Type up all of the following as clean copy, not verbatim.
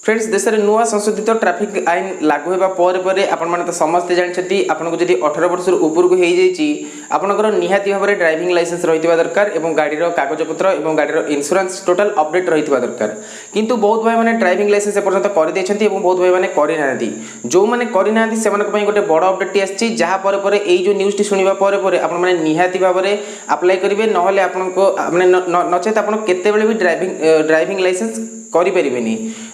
Friends देश में नुआ संशोधित ट्राफिक आईन लागू होगा पर आपण मैंने तो समस्ते जानते आपको जब 18 वर्ष ऊपर को आपंकर निहाती भाव में ड्राइविंग लाइसेंस रही दरकार और गाड़ी कागजपत्र और गाड़ी इंश्योरेंस टोटाल अपडेट रही दरकार किंतु बहुत भाई मैंने ड्राइविंग लाइसेंस एपर्यंत करदे बहुत भाई मैंने करना जो मैंने करना गोटे बड़ अपडेट आसी जहाँपर जो न्यूज टी शुणा आपने निहाती भाव में अप्लाई करेंगे ना नचेत आप केतबेले भी ड्राइविंग लाइसेंस करें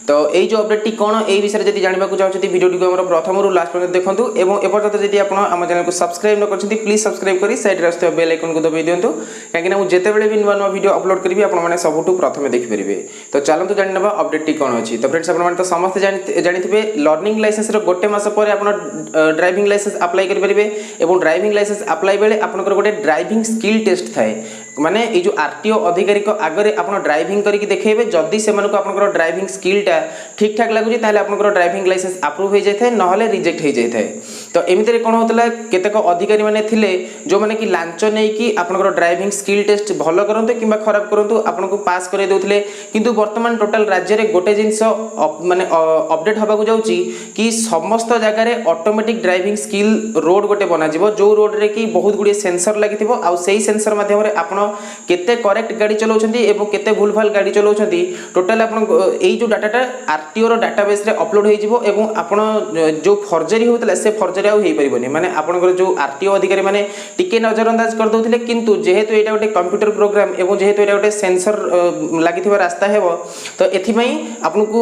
तो यही जो अपडेट टी कौन यही विषय जब जानवा चाहते वीडियो टी आम प्रथम लास्ट पर्यटन देखूँ और एपर्यंत जब आप आम चैनल को सब्सक्राइब न कर प्लीज सब्सक्राइब कर साइड आसुवा बेल आइकन को दबाई दिंतु कहीं मुझे जितेबाला भी नुआ नुआ वीडियो अपलोड करी आपने सबुठ प्रथम देखिपारे। तो चलते जानवा अपडेट टी कौन अच्छी। तो फ्रेंड्स आपने तो समस्त जानी लर्निंग लाइसेंस गोटे मस पर आप ड्राइविंग लाइसेंस अप्लाई करेंगे और ड्राइविंग लाइसेंस अप्लाई बेले आपंकर गोटे ड्राइविंग स्किल टेस्ट थाए माने ये जो आरटीओ अधिकारी आगे आप ड्राइविंग करके देखेबे जदि से आपंकर ड्राइविंग स्किलटा ठीक ठाक लगुच आपंकर ड्राइविंग लाइसेंस अप्रूव हो जाए ना रिजेक्ट हो जाए। तो एमती कौन होता केतेक अधिकारी मैंने थिले जो मैंने कि लांच नहीं आपंकर ड्राइविंग स्किल टेस्ट भल करते कि खराब करूँ आपको पास कर दौले किंतु वर्तमान टोटाल राज्य में गोटे जिनस माने अपडेट होगा जाऊँगी कि समस्त जगह ऑटोमेटिक ड्राइविंग स्किल रोड गोटे बना जो रोड रे कि बहुत गुड़े सेंसर लगी से सेंसर माध्यम आप केते करेक्ट गाड़ी चलाउछंती एवं केते भूल भाल गाड़ी चलाउछंती टोटल आपन एई जो डाटाटा आरटीओ रो डाटाबेस रे अपलोड हो जिवो एवं आपन जो फर्जरी होतला से फर्जरी आ होई परिबनी माने आपनकर जो आरटीओ अधिकारी माने टिके नजरअंदाज कर दउथिले किंतु जेहेतु एटा गोटे कंप्यूटर प्रोग्राम एवं जेहेतु एटा गोटे सेंसर लागिथिबा रास्ता हेबो तो एथि पई आपनको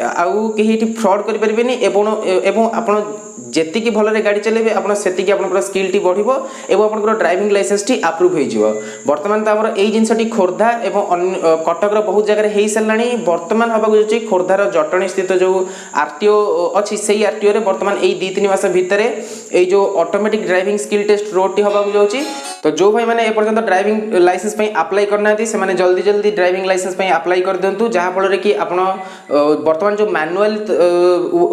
आउ केही एठी फ्रॉड करि परिबेनी एवं आपन जेतिकी भलरे गाड़ी चलेबे आपन सेतिकी आपनकर स्किल टी बढ़िबो एवं आपनकर ड्राइविंग लाइसेंस टी अप्रूव हो जिवो। वर्तमान तो आमर एई जिनसटी खोर्धा एवं कटक बहुत जगह हो साराणी वर्तमान हवा जाऊँगी खोर्धार जटणी स्थित जो आरटीओ अच्छी से आरटीओ वर्तमान यही 2-3 मास भितर ये जो automatic driving skill test road टी हवा जाऊँगी। तो जो भाई मैंने एपर्यंत ड्राइविंग लाइसेंस अप्लाई करना से जल्दी जल्दी ड्राइविंग लाइसेंस अप्लाई कर दिंतु जहाँफल कि आप वर्तमान जो मैनुअल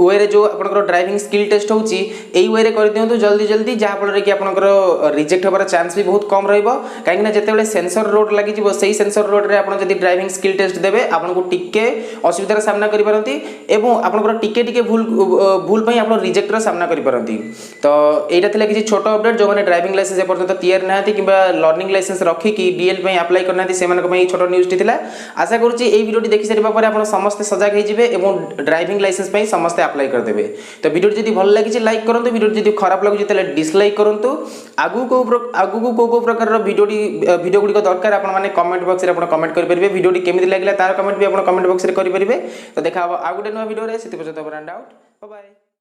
वे जो आप ड्राइविंग स्किल टेस्ट होची एई वे रे कर दिंतु जल्दी जल्दी जहाँफल कि आपंकर रिजेक्ट होबार चांस भी बहुत कम रहिबो कहीं जितेबाला सेंसर रोड लगी से सेंसर रोड रे आप ड्राइविंग स्किल टेस्ट देवे आपको टिके असुविधार सामना करिपारंती एवं आपंकर टिके टिके भूल पई आप रिजेक्टर सामना करिपारंती। तो एटा थिला किछि छोटो अपडेट जो माने ड्राइविंग लाइसेंस एपर्यंत तैयार ना कि लर्निंग लाइसेंस रखिकी डीएल अप्लाई करना से छोट न्यूज टी आशा करुँच यही वीडियो देखि सारा पर आप समस्त सजग हो ड्राइविंग लाइसेंस समस्त अप्लाई करदे। तो वीडियो जब भल लगी लाइक करूँ वीडियो जब खराब लगे डिसलाइक करूँ आगू को प्रकार वीडियो गुड़िक दरकार आपने कमेंट बॉक्स में कमेंट करेंगे वीडियो केमी लगे तार कमेंट भी आप कमेंट बॉक्स में करेंगे। तो देखा आउ गोटे नुआ वीडियो से डाउट बाय।